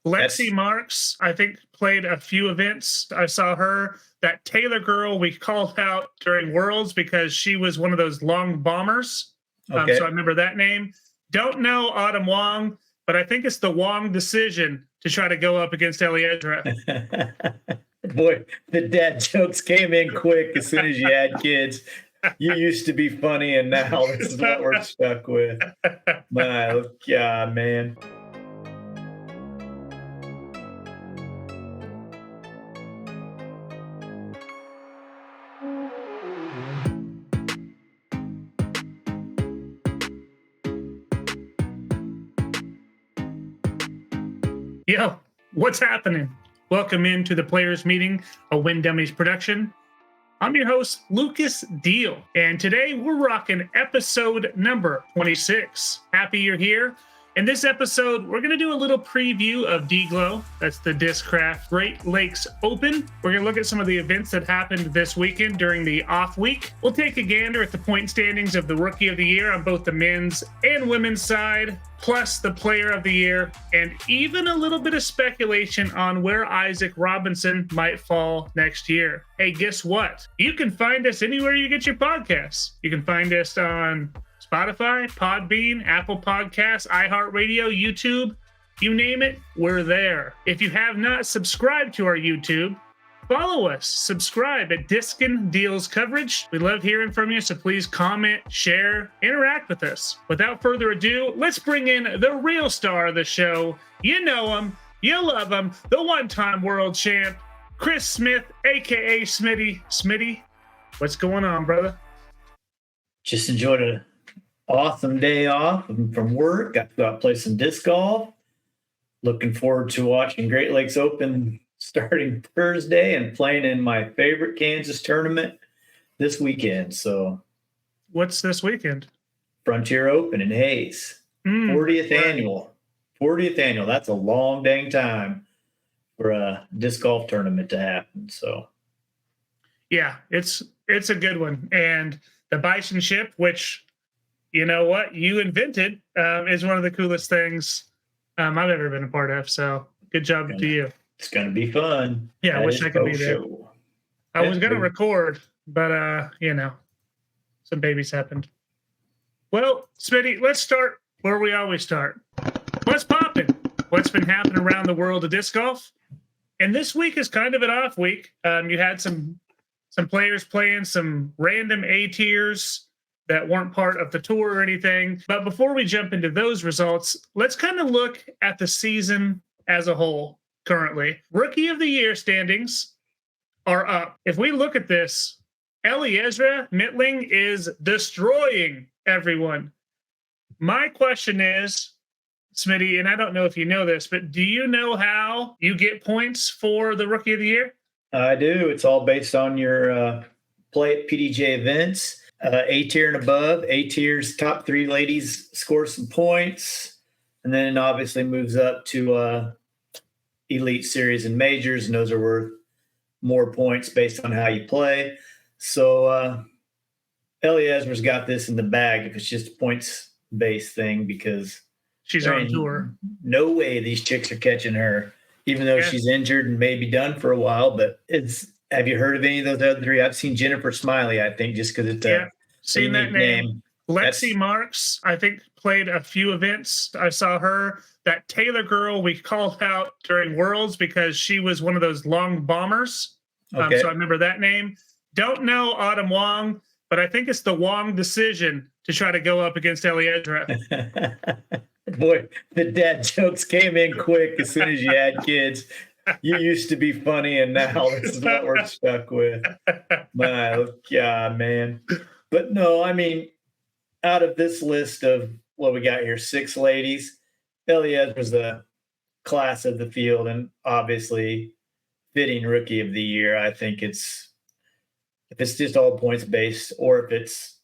Lexi Marks, I think, played a few events. I saw her. That Taylor girl we called out during Worlds because she was one of those long bombers. Okay. So I remember that name. Don't know Autumn Wong, but I think it's the Wong decision to try to go up against Eliezra. Boy, the dad jokes came in quick as soon as you had kids. You used to be funny, and now this is what we're stuck with. My God, man. Yo, what's happening? Welcome into the Players Meeting, a Win Dummies production. I'm your host, Lucas Deal, and today we're rocking episode number 26. Happy you're here. In this episode, we're going to do a little preview of DGLO. That's the Discraft Great Lakes Open. We're going to look at some of the events that happened this weekend during the off week. We'll take a gander at the point standings of the Rookie of the Year on both the men's and women's side, plus the Player of the Year, and even a little bit of speculation on where Issac Robinson might fall next year. Hey, guess what? You can find us anywhere you get your podcasts. You can find us on Spotify, Podbean, Apple Podcasts, iHeartRadio, YouTube, you name it, we're there. If you have not subscribed to our YouTube, follow us, subscribe at Diskin Deals Coverage. We love hearing from you, so please comment, share, interact with us. Without further ado, let's bring in the real star of the show. You know him, you love him, the one-time world champ, Chris Smith, a.k.a. Smitty. Smitty, what's going on, brother? Just enjoyed an awesome day off from work. Got to go out and play some disc golf. Looking forward to watching Great Lakes Open starting Thursday and playing in my favorite Kansas tournament this weekend. So, what's this weekend? Frontier Open in Hayes. 40th annual. 40th annual. That's a long dang time for a disc golf tournament to happen. So, yeah, it's a good one. And the Bison Ship, which, you know what, you invented, is one of the coolest things I've ever been a part of. So good job to you. It's going to be fun. Yeah, I wish I could be there. I was going to record, but, some babies happened. Well, Smitty, let's start where we always start. What's poppin'? What's been happening around the world of disc golf? And this week is kind of an off week. You had some players playing some random A tiers that weren't part of the tour or anything. But before we jump into those results, let's kind of look at the season as a whole currently. Rookie of the Year standings are up. If we look at this, Eliezra Mittling is destroying everyone. My question is, Smitty, and I don't know if you know this, but do you know how you get points for the Rookie of the Year? I do. It's all based on your play at PDJ events. A tier and above. A tier's top three ladies score some points, and then it obviously moves up to Elite Series and Majors, and those are worth more points based on how you play. So Eliezra's got this in the bag if it's just a points-based thing, because she's on tour. No way these chicks are catching her, even though she's injured and may be done for a while. But have you heard of any of those other three? I've seen Jennifer Smiley, I think, just because it's seen that name. Lexi Marks, I think, played a few events. I saw her. That Taylor girl we called out during Worlds because she was one of those long bombers. So I remember that name. Don't know Autumn Wong, but I think it's the Wong decision to try to go up against Eliezra. Boy, the dad jokes came in quick as soon as you had kids. You used to be funny, and now this is what we're stuck with. My God, man. But no, I mean, out of this list of what we got here, 6 ladies, Eliezra's the class of the field and obviously fitting Rookie of the Year. I think if it's just all points based, or if it's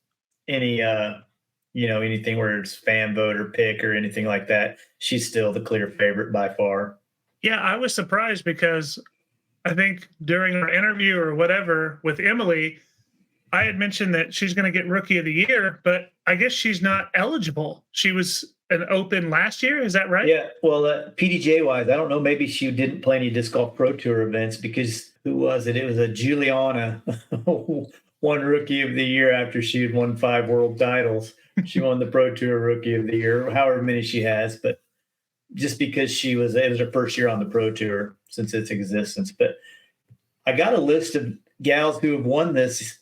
any anything where it's fan vote or pick or anything like that, she's still the clear favorite by far. Yeah, I was surprised because I think during our interview or whatever with Emily, I had mentioned that she's going to get Rookie of the Year, but I guess she's not eligible. She was an Open last year. Is that right? Yeah. Well, PDJ wise, I don't know. Maybe she didn't play any disc golf pro tour events because who was it? It was a Juliana, won Rookie of the Year after she had won 5 world titles. She won the Pro Tour Rookie of the Year, however many she has, but just because it was her first year on the Pro Tour since its existence. But I got a list of gals who have won this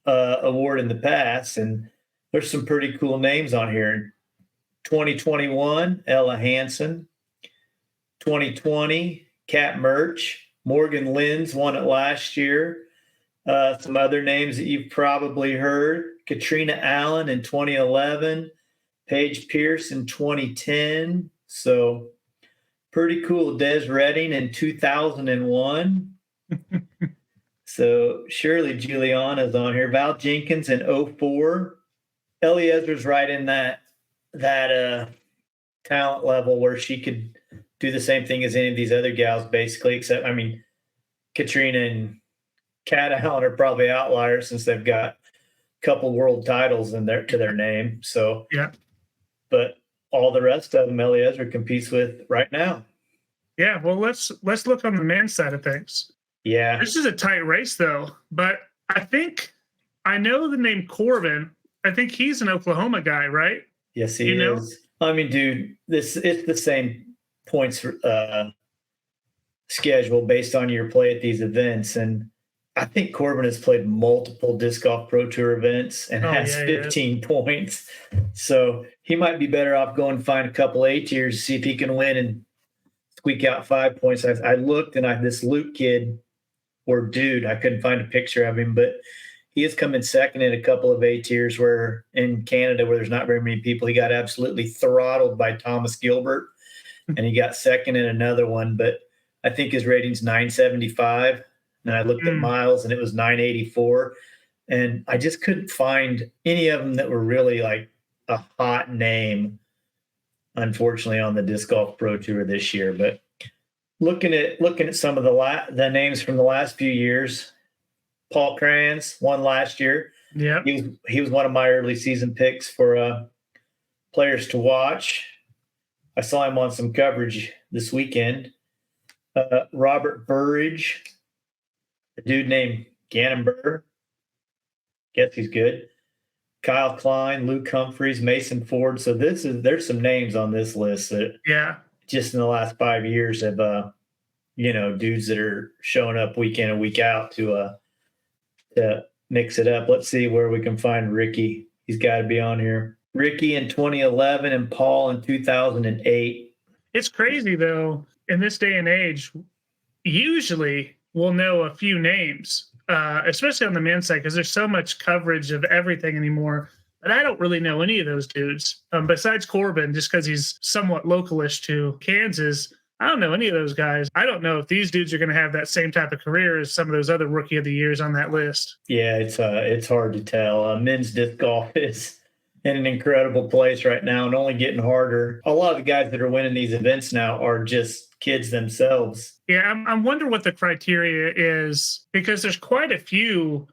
award in the past, and there's some pretty cool names on here. 2021, Ella Hansen. 2020, Kat Murch. Morgan Linz won it last year. Some other names that you've probably heard. Katrina Allen in 2011. Paige Pierce in 2010. So pretty cool. Des Redding in 2001. So surely Juliana's on here. Val Jenkins in 2004. Eliezer's right in that talent level where she could do the same thing as any of these other gals, basically, except, I mean, Katrina and Kat Allen are probably outliers since they've got a couple world titles to their name. So, yeah. But all the rest of them, Eliezer competes with right now. Yeah. Well, let's look on the men's side of things. Yeah. This is a tight race, though. But I know the name Corbin. I think he's an Oklahoma guy, right? Yes, he is. I mean, dude, it's the same points schedule based on your play at these events. And I think Corbin has played multiple disc golf pro tour events and has 15 points. So he might be better off going find a couple A tiers, see if he can win and squeak out 5 points. I looked and this Luke kid or dude, I couldn't find a picture of him, but he has come in second in a couple of A tiers where in Canada, where there's not very many people, he got absolutely throttled by Thomas Gilbert, and he got second in another one. But I think his rating's 975, and I looked at miles, and it was 984, and I just couldn't find any of them that were really like a hot name, unfortunately, on the Disc Golf Pro Tour this year. But looking at some of the names from the last few years. Paul Kranz won last year. Yeah, he was one of my early season picks for players to watch. I saw him on some coverage this weekend. Robert Burridge, a dude named Gannon Burr. Guess he's good. Kyle Klein, Luke Humphreys, Mason Ford. So there's some names on this list that just in the last 5 years have dudes that are showing up week in and week out to mix it up. Let's see where we can find Ricky. He's got to be on here. Ricky in 2011 and Paul in 2008. It's crazy, though, in this day and age, usually we'll know a few names, especially on the men's side, because there's so much coverage of everything anymore. But I don't really know any of those dudes. Besides Corbin, just because he's somewhat localish to Kansas, I don't know any of those guys. I don't know if these dudes are going to have that same type of career as some of those other Rookie of the Years on that list. Yeah, it's hard to tell. Men's disc golf is in an incredible place right now and only getting harder. A lot of the guys that are winning these events now are just kids themselves. Yeah, I wonder what the criteria is, because there's quite a few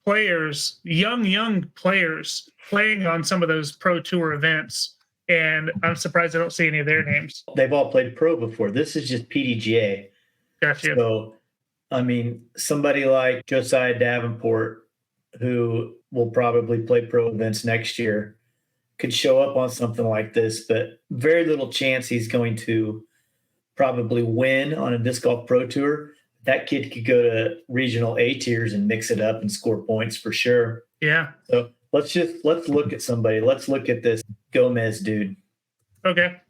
players, young players, playing on some of those Pro Tour events. And I'm surprised I don't see any of their names. They've all played pro before. This is just PDGA. Gotcha. So, I mean, somebody like Josiah Davenport, who will probably play pro events next year, could show up on something like this, but very little chance he's going to probably win on a Disc Golf Pro Tour. That kid could go to regional A tiers and mix it up and score points for sure. Yeah. So let's look at somebody. Let's look at this Gomez dude. Okay.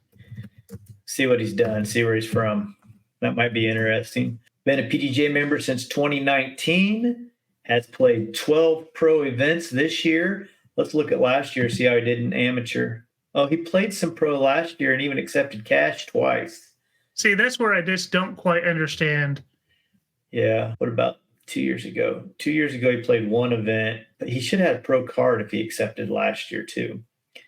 See what he's done. See where he's from. That might be interesting. Been a PDJ member since 2019. Has played 12 pro events this year. Let's look at last year, see how he did in amateur. Oh, he played some pro last year and even accepted cash twice. See, that's where I just don't quite understand. Yeah. What about 2 years ago? 2 years ago, he played one event, but he should have had a pro card if he accepted last year too.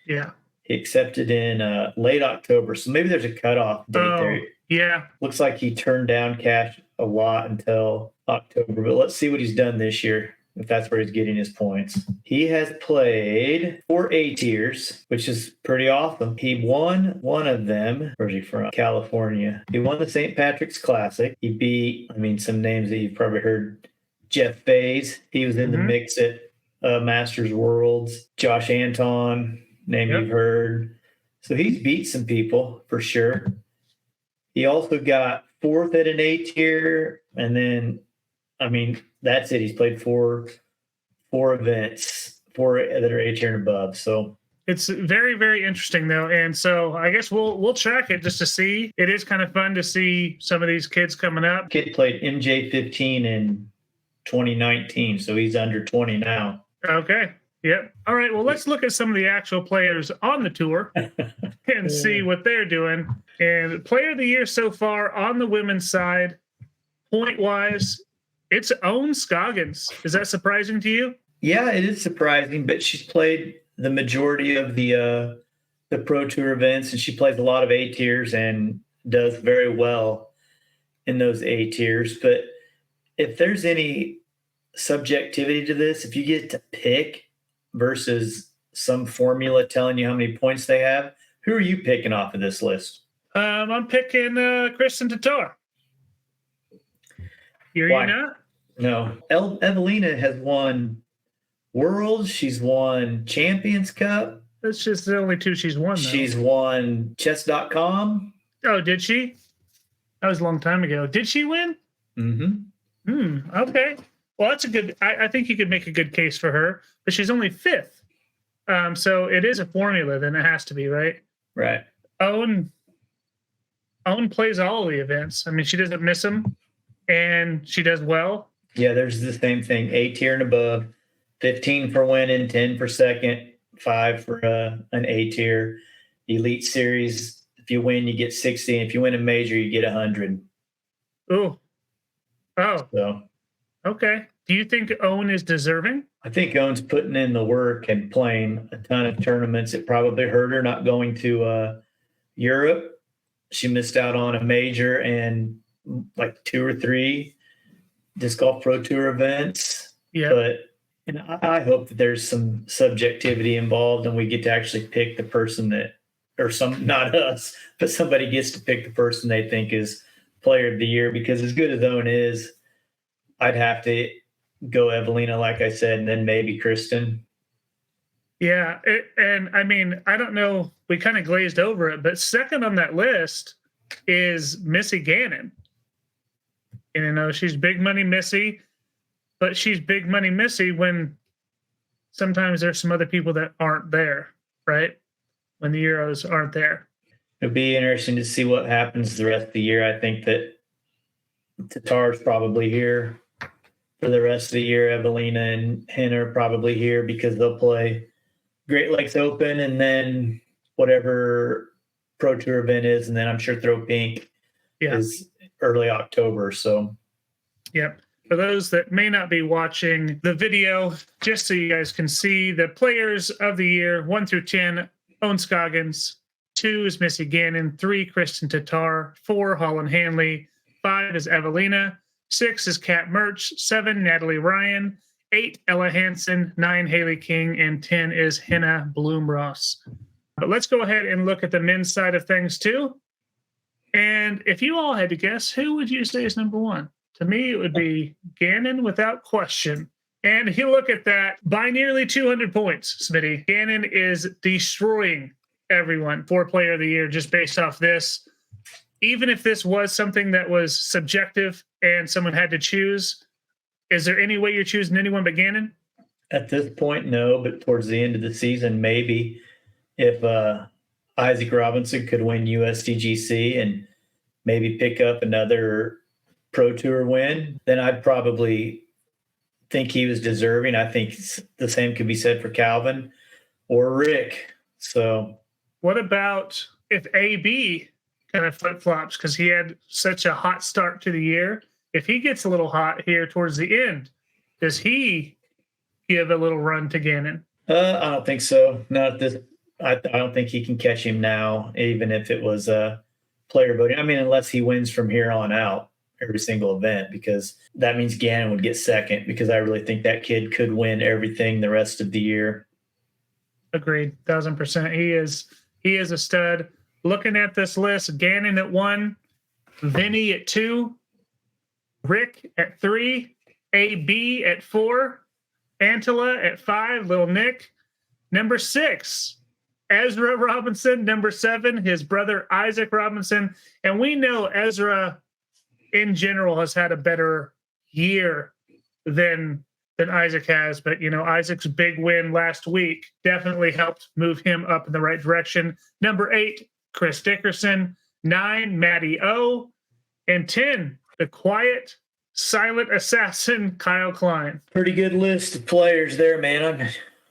Yeah. He accepted in late October. So maybe there's a cutoff date there. Yeah. Looks like he turned down cash a lot until October, but let's see what he's done this year. if that's where he's getting his points. He has played 4 A tiers, which is pretty awesome. He won one of them. Where's he from? California. He won the St. Patrick's Classic. He beat, some names that you've probably heard. Jeff Faze. He was in the mix at Masters Worlds. Josh Anton, name you've heard. So he's beat some people for sure. He also got 4th at an A tier, and then, that's it. He's played four events, 4 that are A tier and above. So it's very, very interesting though, and so I guess we'll track it just to see. It is kind of fun to see some of these kids coming up. Kid played MJ15 in 2019, so he's under 20 now. Okay. Yep. All right. Well, let's look at some of the actual players on the tour and see what they're doing. And player of the year so far on the women's side, point-wise, it's Owen Scoggins. Is that surprising to you? Yeah, it is surprising, but she's played the majority of the Pro Tour events, and she plays a lot of A tiers and does very well in those A tiers. But if there's any subjectivity to this, if you get to pick versus some formula telling you how many points they have, who are you picking off of this list? I'm picking Kristen Tatar. You're not? No. Evelina has won Worlds. She's won Champions Cup. That's just the only 2 she's won, though. She's won chess.com. Oh, did she? That was a long time ago. Did she win? Mm-hmm. Okay. Well, that's a good. I think you could make a good case for her, but she's only 5th. So it is a formula. Then it has to be, right? Right. Owen plays all of the events. She doesn't miss them, and she does well. Yeah, there's the same thing. A tier and above, 15 for winning, 10 for second, 5 for an A tier. Elite Series, if you win, you get 60. If you win a major, you get 100. Oh. So. Okay. Do you think Owen is deserving? I think Owen's putting in the work and playing a ton of tournaments. It probably hurt her not going to Europe. She missed out on a major and like 2 or 3 Disc Golf Pro Tour events. Yeah. But I hope that there's some subjectivity involved and we get to actually pick the person not us, but somebody gets to pick the person they think is player of the year, because as good as Owen is, I'd have to go Evelina, like I said, and then maybe Kristen. Yeah. I don't know. We kind of glazed over it, but second on that list is Missy Gannon. And, she's big money Missy, but she's big money Missy when sometimes there's some other people that aren't there, right? When the Euros aren't there. It'll be interesting to see what happens the rest of the year. I think that Tatar's probably here for the rest of the year. Evelina and Henna are probably here because they'll play Great Lakes Open and then whatever Pro Tour event is, and then I'm sure Throw Pink is early October. So, yep. For those that may not be watching the video, just so you guys can see the players of the year, 1 through 10, Owen Scoggins, 2 is Missy Gannon, 3 Kristen Tatar, 4 Holland Hanley, 5 is Evelina, 6 is Kat Merch, 7 Natalie Ryan, 8 Ella Hansen, 9 Haley King, and 10 is Henna Bloom-Ross. But let's go ahead and look at the men's side of things too. And if you all had to guess, who would you say is number 1? To me, it would be Gannon without question. And if you look at that, by nearly 200 points, Smitty, Gannon is destroying everyone for player of the year just based off this. Even if this was something that was subjective and someone had to choose, is there any way you're choosing anyone but Gannon? At this point, no, but towards the end of the season, maybe. If Issac Robinson could win USDGC and maybe pick up another Pro Tour win, then I'd probably think he was deserving. I think the same could be said for Calvin or Rick. So what about if AB kind of flip-flops because he had such a hot start to the year? If he gets a little hot here towards the end, does he give a little run to Gannon? I don't think so. Not this. I don't think he can catch him now, even if it was player voting. I mean, unless he wins from here on out, every single event, because that means Gannon would get second, because I really think that kid could win everything the rest of the year. Agreed, 1,000%. He is a stud. Looking at this list, Gannon at 1, Vinny at 2, Rick at 3, AB at 4, Antela at 5, Little Nick. Number 6, Ezra Robinson. Number 7, his brother Issac Robinson. And we know Ezra in general has had a better year than Issac has, but Isaac's big win last week definitely helped move him up in the right direction. Number 8, Chris Dickerson. 9, Matty O. And 10, the quiet, silent assassin, Kyle Klein. Pretty good list of players there, man.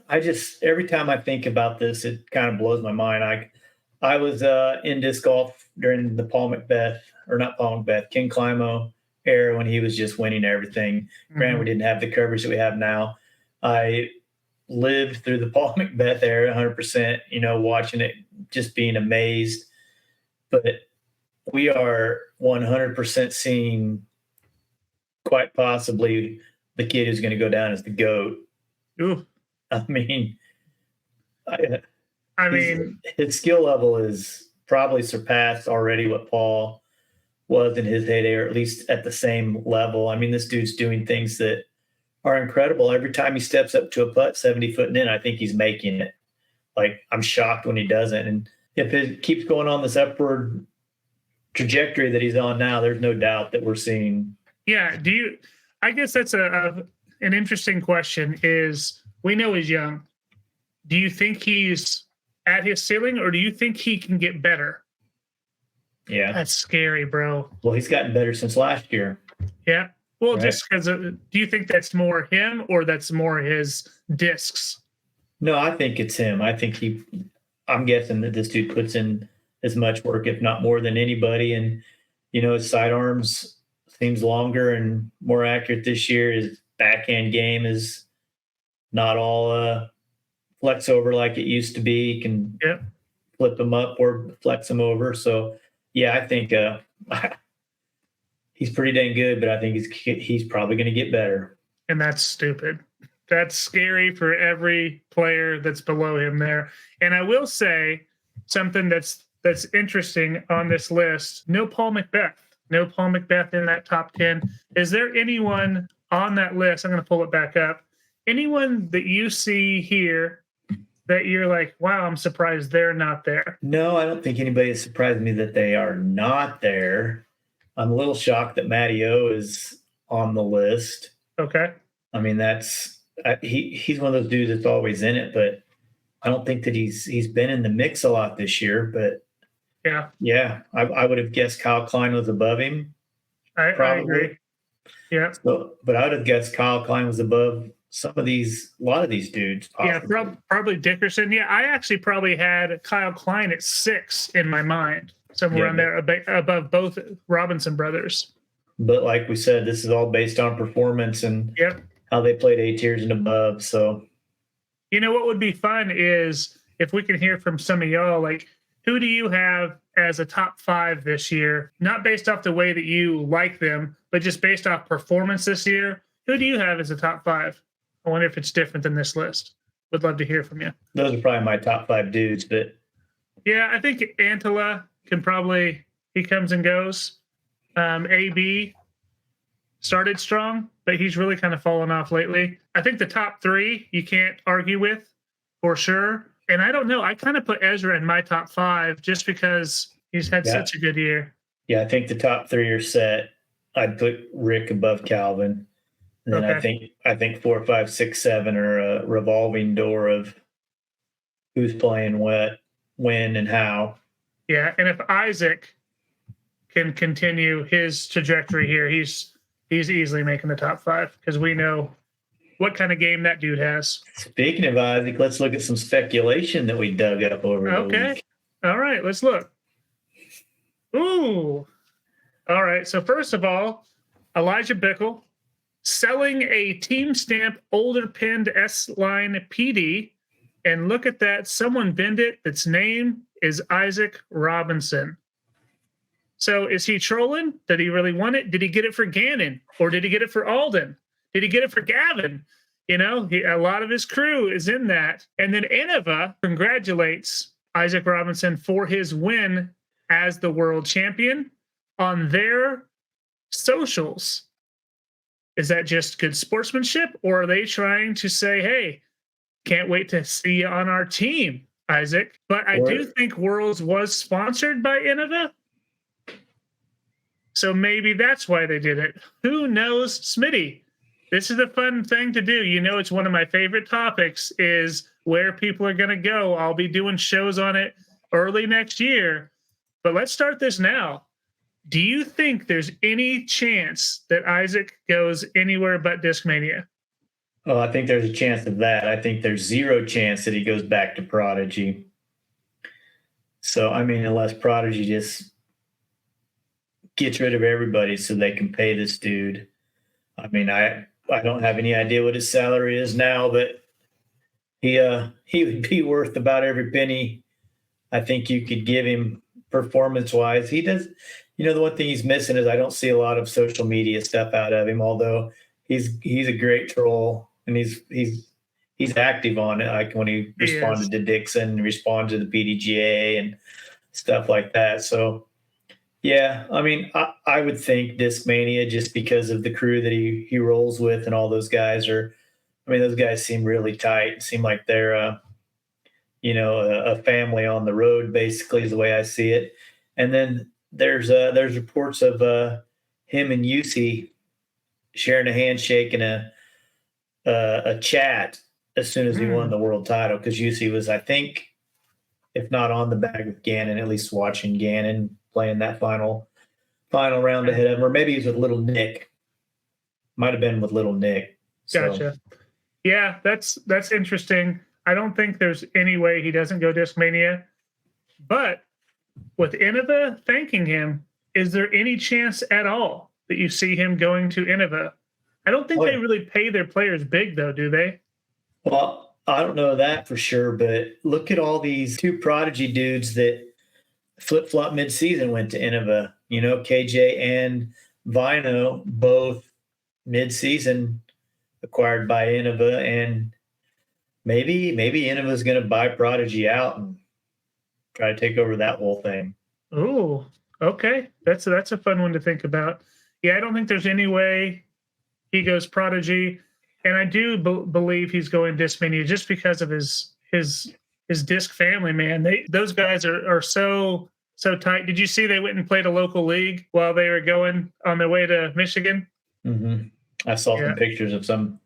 I just, every time I think about this, it kind of blows my mind. I was in disc golf during the King Climo era, when he was just winning everything. Granted, we didn't have the coverage that we have now. I lived through the Paul McBeth era 100%, watching it, just being amazed. But we are 100% seeing quite possibly the kid who's going to go down as the GOAT. Ooh. I mean, his skill level is probably surpassed already what Paul was in his heyday, or at least at the same level. I mean, this dude's doing things that are incredible. Every time he steps up to a putt 70 foot and in, I think he's making it. Like, I'm shocked when he doesn't. And if it keeps going on this upward trajectory that he's on now, there's no doubt that we're seeing. Yeah. I guess that's an interesting question. Is, we know he's young. Do you think he's at his ceiling, or do you think he can get better? Yeah. That's scary, bro. Well, he's gotten better since last year. Yeah. Well, right? Just because, do you think that's more him, or that's more his discs? No, I think it's him. I'm guessing that this dude puts in as much work, if not more, than anybody. And, his sidearms seems longer and more accurate this year. His backhand game is not all flex over like it used to be. He can flip them up or flex them over. So, yeah, I think he's pretty dang good, but I think he's probably going to get better. And that's stupid. That's scary for every player that's below him there. And I will say something that's interesting on this list. No Paul McBeth. No Paul McBeth in that top 10. Is there anyone on that list? I'm going to pull it back up. Anyone that you see here that you're like, wow, I'm surprised they're not there? No, I don't think anybody is surprised me that they are not there. I'm a little shocked that Matty O is on the list. Okay. I mean, he's one of those dudes that's always in it, but I don't think that he's been in the mix a lot this year. But yeah, I would have guessed Kyle Klein was above him. I agree. Yeah. So, but I would have guessed Kyle Klein was above a lot of these dudes. Possibly. Yeah, probably Dickerson. Yeah, I actually probably had Kyle Klein at 6 in my mind, somewhere around there, above both Robinson brothers. But like we said, this is all based on performance and how they played A tiers and above. So, what would be fun is if we can hear from some of y'all, like, who do you have as a top 5 this year? Not based off the way that you like them, but just based off performance this year. Who do you have as a top 5? I wonder if it's different than this list. Would love to hear from you. Those are probably my top 5 dudes, but yeah, I think Antela he comes and goes. AB started strong, but he's really kind of fallen off lately. I think the top 3 you can't argue with for sure. And I don't know. I kind of put Ezra in my top 5 just because he's had such a good year. Yeah, I think the top 3 are set. I'd put Rick above Calvin. And then I think 4, 5, 6, 7 are a revolving door of who's playing what, when, and how. Yeah, and if Issac can continue his trajectory here, he's easily making the top 5 because we know what kind of game that dude has. Speaking of Issac, let's look at some speculation that we dug up over the week. All right, let's look. Ooh. All right, so first of all, Elijah Bickle selling a team stamp older pinned S-line PD. And look at that. Someone binned it. Its name is Issac Robinson. So is he trolling? Did he really want it? Did he get it for Gannon? Or did he get it for Alden? Did he get it for Gavin? You know, a lot of his crew is in that. And then Innova congratulates Issac Robinson for his win as the world champion on their socials. Is that just good sportsmanship, or are they trying to say, hey, can't wait to see you on our team, Issac? But I do think Worlds was sponsored by Innova. So maybe that's why they did it. Who knows? Smitty, this is a fun thing to do. You know, it's one of my favorite topics is where people are going to go. I'll be doing shows on it early next year. But let's start this now. Do you think there's any chance that Issac goes anywhere but Discmania? Oh, I think there's a chance of that. I think there's zero chance that he goes back to Prodigy. So, I mean, unless Prodigy just gets rid of everybody so they can pay this dude. I mean, I don't have any idea what his salary is now, but he would be worth about every penny I think you could give him performance-wise. He does, you know, the one thing he's missing is I don't see a lot of social media stuff out of him, although he's a great troll and he's active on it, like when he responded to Dixon, responded to the PDGA and stuff like that. So, yeah, I mean, I would think Discmania, just because of the crew that he rolls with and all those guys those guys seem really tight, seem like they're, a family on the road, basically, is the way I see it. And then there's reports of him and UC sharing a handshake and a chat as soon as he won the world title, because UC was, I think, if not on the bag with Gannon, at least watching Gannon playing that final round ahead of him, or maybe he's with Little Nick. Might have been with Little Nick. So. Gotcha. Yeah, that's interesting. I don't think there's any way he doesn't go Discmania. But with Innova thanking him, is there any chance at all that you see him going to Innova? I don't think they really pay their players big, though, do they? Well, I don't know that for sure, but look at all these two Prodigy dudes that flip-flop mid-season went to Innova. You know, KJ and Vino, both mid-season acquired by Innova, and maybe Innova's going to buy Prodigy out and try to take over that whole thing. Oh, okay. That's a fun one to think about. Yeah, I don't think there's any way he goes Prodigy, and I do believe he's going Discmania just because of his Disc family, man. Those guys are so tight. Did you see they went and played a local league while they were going on their way to Michigan? Mm-hmm. I saw some pictures of some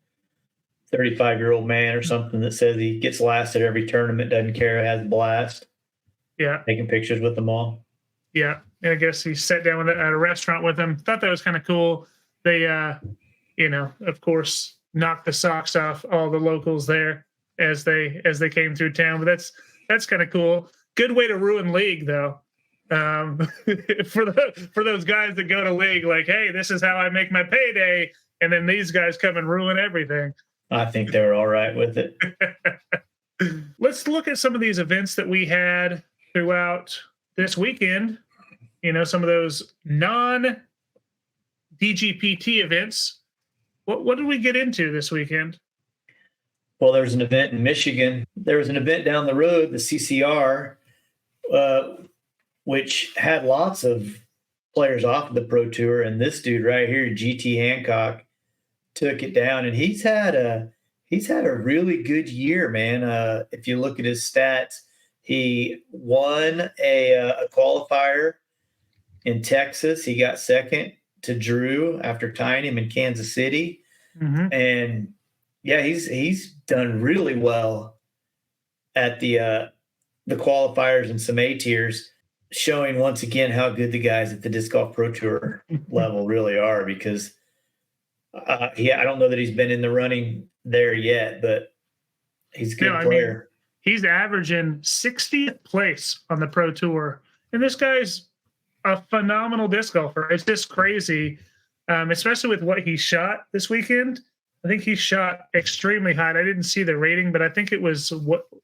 35-year-old man or something that says he gets last at every tournament, doesn't care, has a blast. Yeah. Taking pictures with them all. Yeah. And I guess he sat down at a restaurant with them. Thought that was kind of cool. They, of course, knocked the socks off all the locals there as they came through town. But that's kind of cool. Good way to ruin league, though. For those guys that go to league, like, hey, this is how I make my payday. And then these guys come and ruin everything. I think they were all right with it. Let's look at some of these events that we had throughout this weekend. You know, some of those non-DGPT events. What did we get into this weekend? Well, there was an event in Michigan. There was an event down the road, the CCR, which had lots of players off of the Pro Tour. And this dude right here, GT Hancock, took it down. And he's had a really good year, man. If you look at his stats, he won a qualifier in Texas. He got second to Drew after tying him in Kansas City. Mm-hmm. And yeah, he's done really well at the qualifiers and some A tiers, showing once again how good the guys at the Disc Golf Pro Tour level really are. Because I don't know that he's been in the running there yet, but he's a good player. I mean, he's averaging 60th place on the Pro Tour, and this guy's a phenomenal disc golfer. It's just crazy, especially with what he shot this weekend. I think he shot extremely high. I didn't see the rating, but I think it was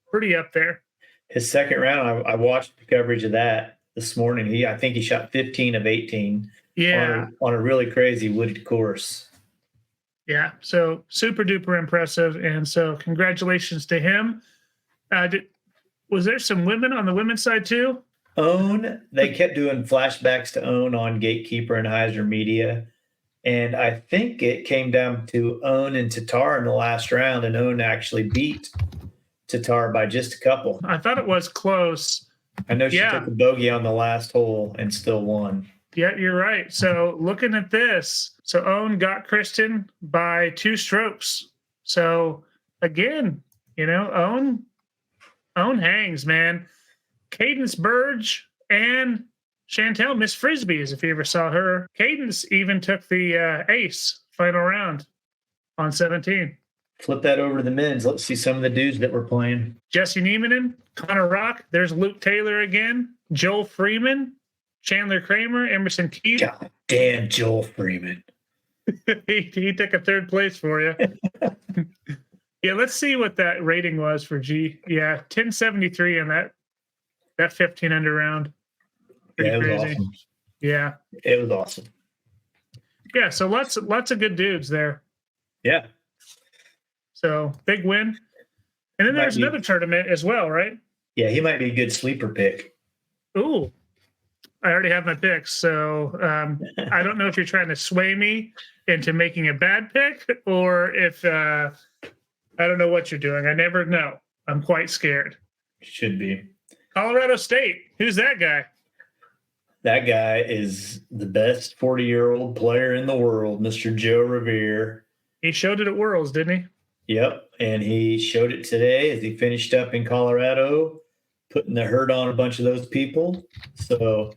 pretty up there. His second round, I watched the coverage of that. this morning. I think he shot 15 of 18 Yeah. on a really crazy wooded course. Yeah. So super duper impressive. And so congratulations to him. Was there some women on the women's side too? They kept doing flashbacks to Own on Gatekeeper and Heiser Media. And I think it came down to Own and Tatar in the last round, and Own actually beat Tatar by just a couple. I thought it was close. I know she took a bogey on the last hole and still won. Yeah, you're right. So looking at this, so Own got Kristen by 2 strokes. So again, Own hangs, man. Cadence Burge and Chantel Miss Frisbees, if you ever saw her. Cadence even took the ace final round on 17. Flip that over to the men's. Let's see some of the dudes that were playing. Jesse Niemanen, Connor Rock. There's Luke Taylor again. Joel Freeman, Chandler Kramer, Emerson Keith. God damn, Joel Freeman. he took a 3rd place for you. Yeah, let's see what that rating was for G. Yeah, 1073 on that 15 under round. Pretty crazy. Awesome. Yeah. It was awesome. Yeah, so lots of good dudes there. Yeah. So big win. And then there's another tournament as well, right? Yeah, he might be a good sleeper pick. Ooh. I already have my picks, so I don't know if you're trying to sway me into making a bad pick or if I don't know what you're doing. I never know. I'm quite scared. Should be. Colorado State. Who's that guy? That guy is the best 40-year-old player in the world, Mr. Joe Revere. He showed it at Worlds, didn't he? Yep, and he showed it today as he finished up in Colorado, putting the hurt on a bunch of those people. So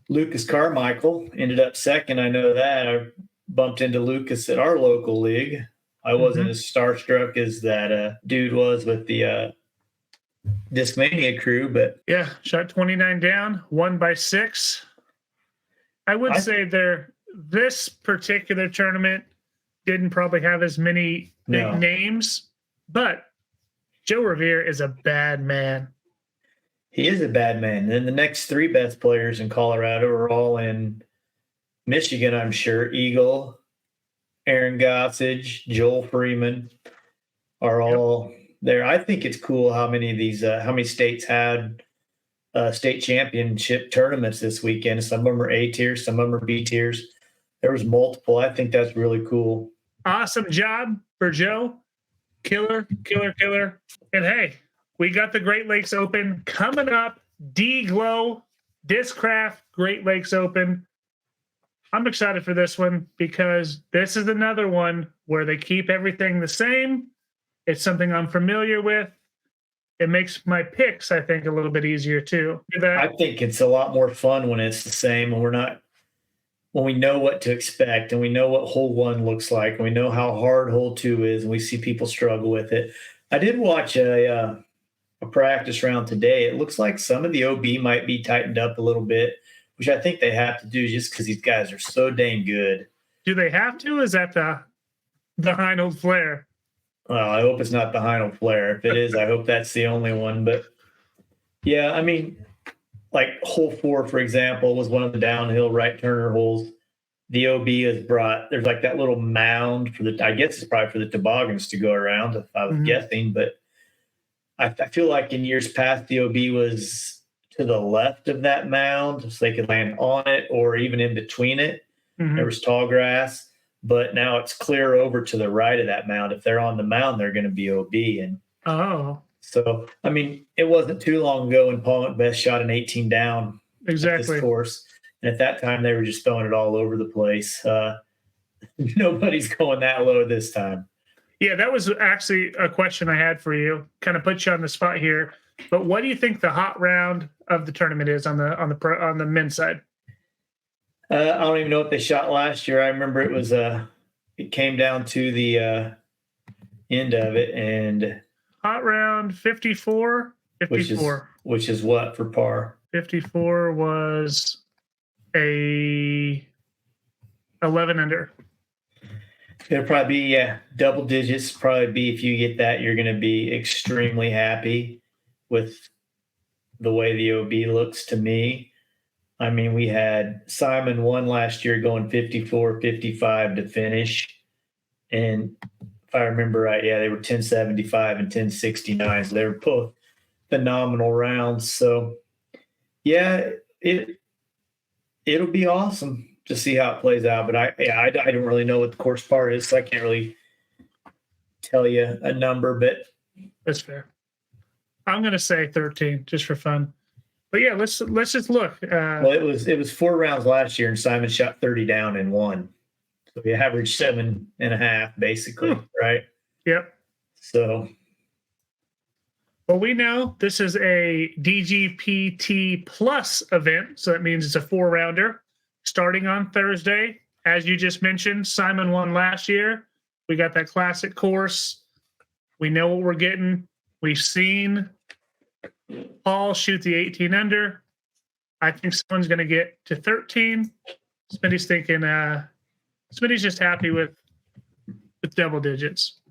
Lucas Carmichael ended up second. I know that. I bumped into Lucas at our local league. I wasn't as starstruck as that dude was with the Discmania crew, but yeah, shot 29 down, won by 6. I would say this particular tournament didn't probably have as many big names, but Joe Revere is a bad man. He is a bad man. And the next 3 best players in Colorado are all in Michigan, I'm sure. Eagle, Aaron Gossage, Joel Freeman are all there. I think it's cool how many of these, how many states had state championship tournaments this weekend. Some of them are A tiers, some of them are B tiers. There was multiple. I think that's really cool. Awesome job for Joe. Killer. And hey, we got the Great Lakes Open coming up. DGLO, Discraft, Great Lakes Open. I'm excited for this one because this is another one where they keep everything the same. It's something I'm familiar with. It makes my picks, I think, a little bit easier too. I think it's a lot more fun when it's the same and when we know what to expect and we know what hole 1 looks like and we know how hard hole 2 is and we see people struggle with it. I did watch a practice round today. It looks like some of the OB might be tightened up a little bit, which I think they have to do just because these guys are so dang good. Do they have to? Is that the Heinold Flare? Well, I hope it's not the Heinold Flare. If it is, I hope that's the only one. But yeah, I mean, like hole 4, for example, was one of the downhill right turner holes. The OB has brought, there's like that little mound I guess it's probably for the toboggans to go around, if I was guessing. But I feel like in years past, the OB was to the left of that mound so they could land on it or even in between it. There was tall grass. But now it's clear over to the right of that mound. If they're on the mound, they're going to be OB. And so, I mean, it wasn't too long ago when Paul McBeth shot an 18 down at this course. And at that time, they were just throwing it all over the place. Nobody's going that low this time. Yeah, that was actually a question I had for you. Kind of put you on the spot here. But what do you think the hot round of the tournament is on the men's side? I don't even know what they shot last year. I remember it was it came down to the end of it, and hot round 54. Which is what for par? 54 was a 11 under. It'll probably be double digits. Probably be, if you get that, you're going to be extremely happy with the way the OB looks to me. I mean, we had Simon won last year going 54-55 to finish. And if I remember right, yeah, they were 1075 and 1069. So they were both phenomenal rounds. So yeah, it'll be awesome to see how it plays out. But I don't really know what the course part is, so I can't really tell you a number. But That's fair. I'm going to say 13 just for fun. But yeah, let's just look. Well, it was 4 rounds last year, and Simon shot 30 down and won. So we averaged 7.5, basically, right? Yep. So, well, we know this is a DGPT Plus event, so that means it's a 4-rounder starting on Thursday. As you just mentioned, Simon won last year. We got that classic course. We know what we're getting. We've seen Paul shoot the 18 under. I think someone's going to get to 13. Smitty's thinking, Smitty's just happy with double digits.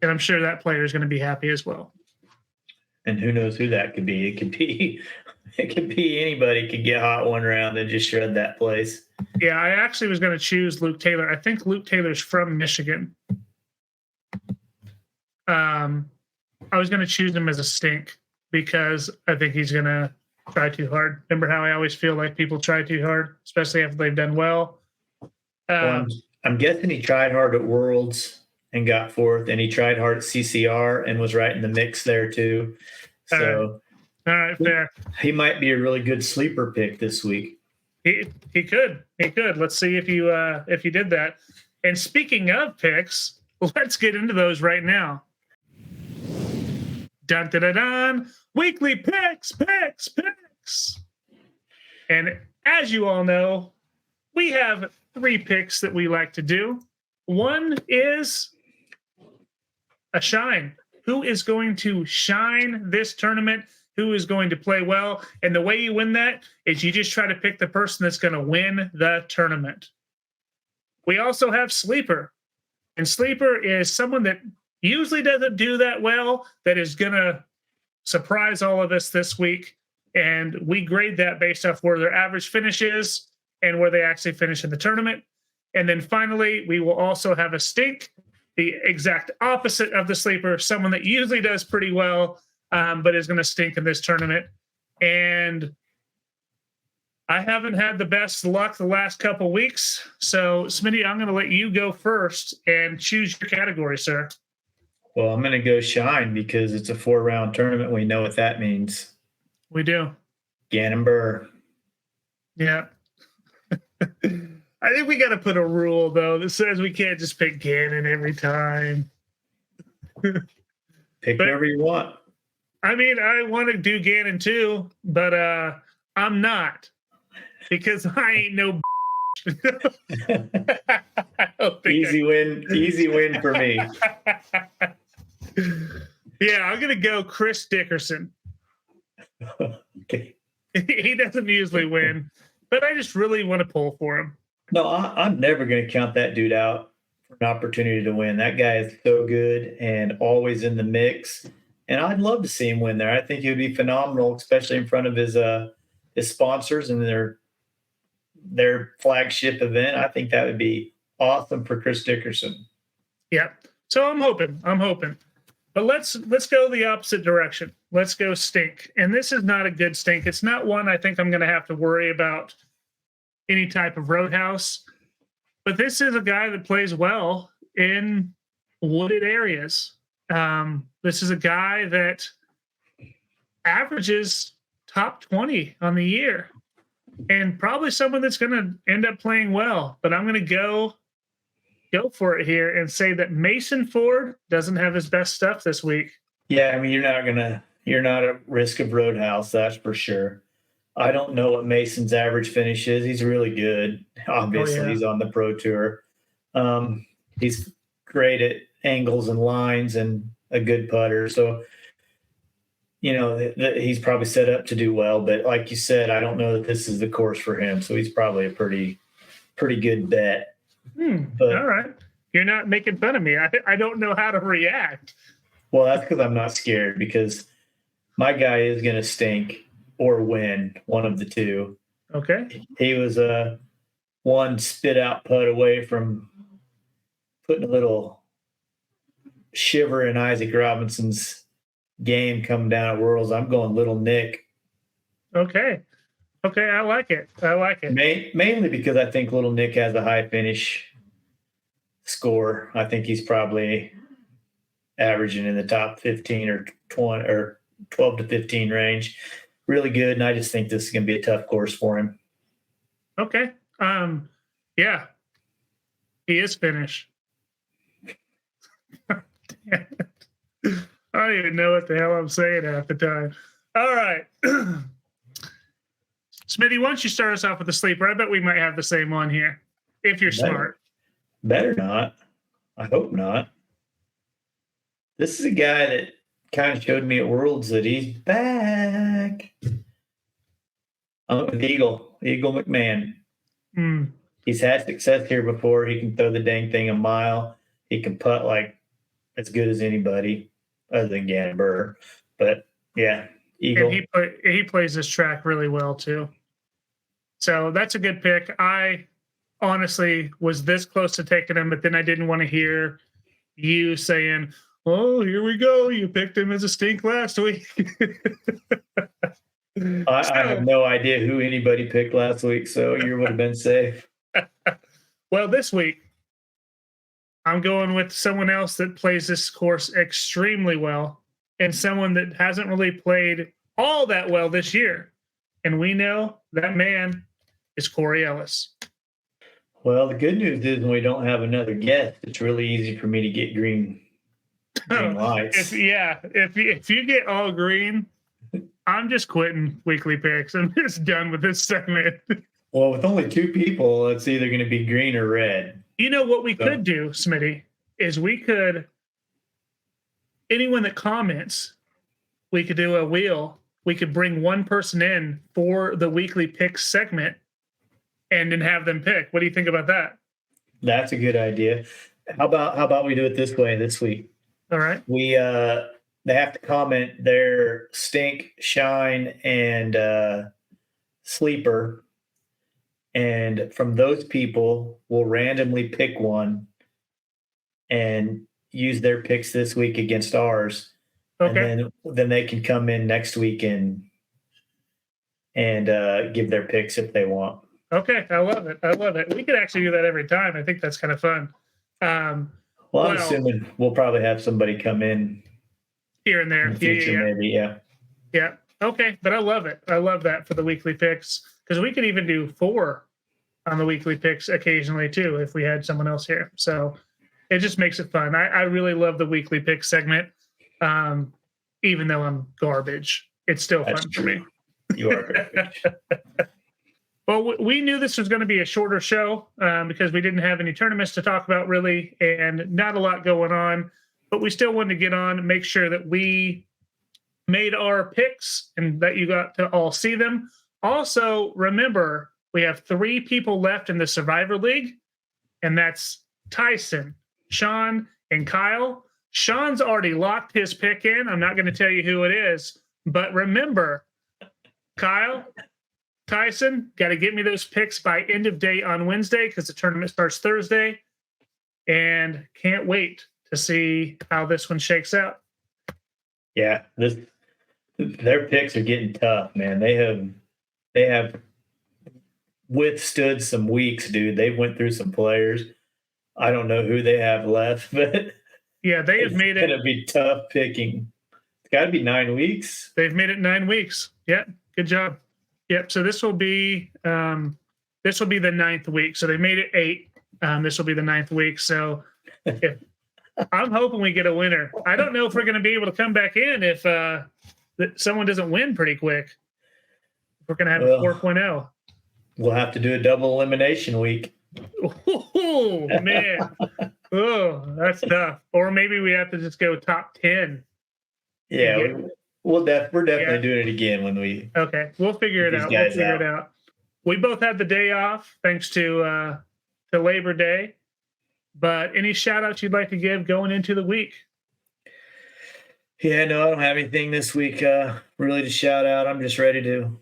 And I'm sure that player is going to be happy as well. And who knows who that could be? It could be anybody could get hot one round and just shred that place. Yeah, I actually was going to choose Luke Taylor. I think Luke Taylor's from Michigan. I was going to choose him as a stink because I think he's going to try too hard. Remember how I always feel like people try too hard, especially after they've done well? I'm guessing he tried hard at Worlds and got fourth, and he tried hard at CCR and was right in the mix there too. So, all right, fair. He might be a really good sleeper pick this week. He could. Let's see if you did that. And speaking of picks, let's get into those right now. Dun dun dun dun! Weekly picks. And as you all know, we have 3 picks that we like to do. One is a shine. Who is going to shine this tournament? Who is going to play well? And the way you win that is you just try to pick the person that's going to win the tournament. We also have Sleeper. And Sleeper is someone that usually doesn't do that well, that is going to surprise all of us this week. And we grade that based off where their average finish is and where they actually finish in the tournament. And then finally, we will also have a stink, the exact opposite of the Sleeper, someone that usually does pretty well, but is going to stink in this tournament. And I haven't had the best luck the last couple weeks. So, Smitty, I'm going to let you go first and choose your category, sir. Well, I'm going to go shine because it's a 4-round tournament. We know what that means. We do. Gannon Burr. Yeah. I think we got to put a rule, though, that says we can't just pick Gannon every time. Pick whoever you want. I mean, I want to do Gannon too, but I'm not because I ain't no. Easy win for me. Yeah, I'm gonna go Chris Dickerson. Okay. He doesn't usually win, but I just really want to pull for him. No, I'm never going to count that dude out for an opportunity to win. That guy is so good and always in the mix. And I'd love to see him win there. I think he would be phenomenal, especially in front of his sponsors and their flagship event. I think that would be awesome for Chris Dickerson. Yeah. So I'm hoping. But let's go the opposite direction. Let's go stink. And this is not a good stink. It's not one I think I'm going to have to worry about any type of roadhouse. But this is a guy that plays well in wooded areas. This is a guy that averages top 20 on the year and probably someone that's going to end up playing well. But I'm going to go for it here and say that Mason Ford doesn't have his best stuff this week. Yeah, I mean, you're not at risk of roadhouse, that's for sure. I don't know what Mason's average finish is. He's really good. Obviously, He's on the Pro Tour. He's great at angles and lines and a good putter. So, he's probably set up to do well. But like you said, I don't know that this is the course for him. So he's probably a pretty good bet. But, all right. You're not making fun of me. I don't know how to react. Well, that's because I'm not scared because my guy is going to stink or win, one of the two. Okay. He was one spit out putt away from putting a little shiver in Issac Robinson's game coming down at Worlds. I'm going Little Nick. Okay. Okay. I like it. I like it. Mainly because I think Little Nick has a high finish score. I think he's probably averaging in the top 15 or 20 or 12 to 15 range. Really good. And I just think this is going to be a tough course for him. Okay. Yeah. He is Finnish. Damn it. I don't even know what the hell I'm saying half the time. All right. Smitty, why don't you start us off with the sleeper? I bet we might have the same one here, if you're smart. Better not. I hope not. This is a guy that kind of showed me at Worlds that he's back. Eagle McMahon. He's had success here before. He can throw the dang thing a mile. He can putt like as good as anybody other than Gamber. But yeah, Eagle. And he plays this track really well too. So that's a good pick. I honestly was this close to taking him, but then I didn't want to hear you saying, "Oh, here we go. You picked him as a stink last week." I have no idea who anybody picked last week, so you would have been safe. Well, this week, I'm going with someone else that plays this course extremely well and someone that hasn't really played all that well this year. And we know that man is Corey Ellis. Well, the good news is when we don't have another guest, it's really easy for me to get green lights. If you get all green, I'm just quitting weekly picks. I'm just done with this segment. Well, with only two people, it's either going to be green or red. You know what we could do, Smitty, is anyone that comments, we could do a wheel. We could bring one person in for the weekly picks segment and then have them pick. What do you think about that? That's a good idea. How about we do it this way this week? All right. They have to comment their stink, shine, and sleeper. And from those people, we'll randomly pick one and use their picks this week against ours. Okay. And then they can come in next week and give their picks if they want. Okay. I love it. We could actually do that every time. I think that's kind of fun. I'm assuming we'll probably have somebody come in here and there. In the future, maybe. Yeah. Okay. But I love it. I love that for the weekly picks because we could even do 4 on the weekly picks occasionally too if we had someone else here. So it just makes it fun. I really love the weekly pick segment. Even though I'm garbage, it's still fun for me. You are garbage. Well, we knew this was going to be a shorter show because we didn't have any tournaments to talk about really and not a lot going on, but we still wanted to get on and make sure that we made our picks and that you got to all see them. Also, remember, we have 3 people left in the Survivor League, and that's Tyson, Sean, and Kyle. Sean's already locked his pick in. I'm not going to tell you who it is, but remember, Kyle, Tyson, got to get me those picks by end of day on Wednesday because the tournament starts Thursday, and can't wait to see how this one shakes out. Yeah, their picks are getting tough, man. They have withstood some weeks, dude. They went through some players. I don't know who they have left, but yeah, they have made it. It's going to be tough picking. It's got to be 9 weeks. They've made it 9 weeks. Yeah, good job. Yep. So this will be the 9th week. So they made it 8. This will be the 9th week. So I'm hoping we get a winner. I don't know if we're going to be able to come back in if someone doesn't win pretty quick. We're going to have a 4.0. We'll have to do a double elimination week. Oh, man. Oh, that's tough. Or maybe we have to just go top 10. Yeah, we're definitely doing it again when we. Okay, we'll figure it out. It out. We both had the day off thanks to Labor Day. But any shout outs you'd like to give going into the week? Yeah, no, I don't have anything this week really to shout out. I'm just ready to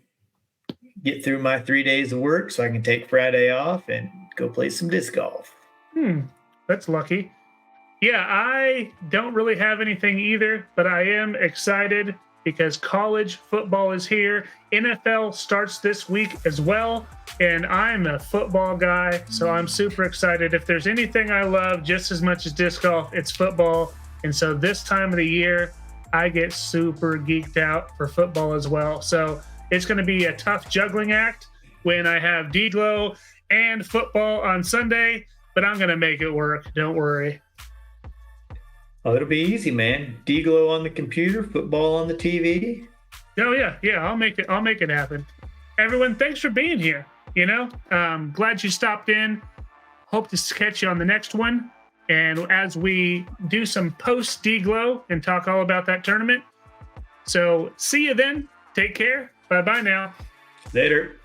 get through my 3 days of work so I can take Friday off and go play some disc golf. That's lucky. Yeah, I don't really have anything either, but I am excited because college football is here. NFL starts this week as well, and I'm a football guy, so I'm super excited. If there's anything I love just as much as disc golf, it's football. And so this time of the year, I get super geeked out for football as well. So it's going to be a tough juggling act when I have DGLO and football on Sunday, but I'm going to make it work. Don't worry. Oh, it'll be easy, man. DGLO on the computer, football on the TV. Oh yeah. I'll make it happen. Everyone, thanks for being here. Glad you stopped in. Hope to catch you on the next one. And as we do some post DGLO and talk all about that tournament. So see you then. Take care. Bye-bye now. Later.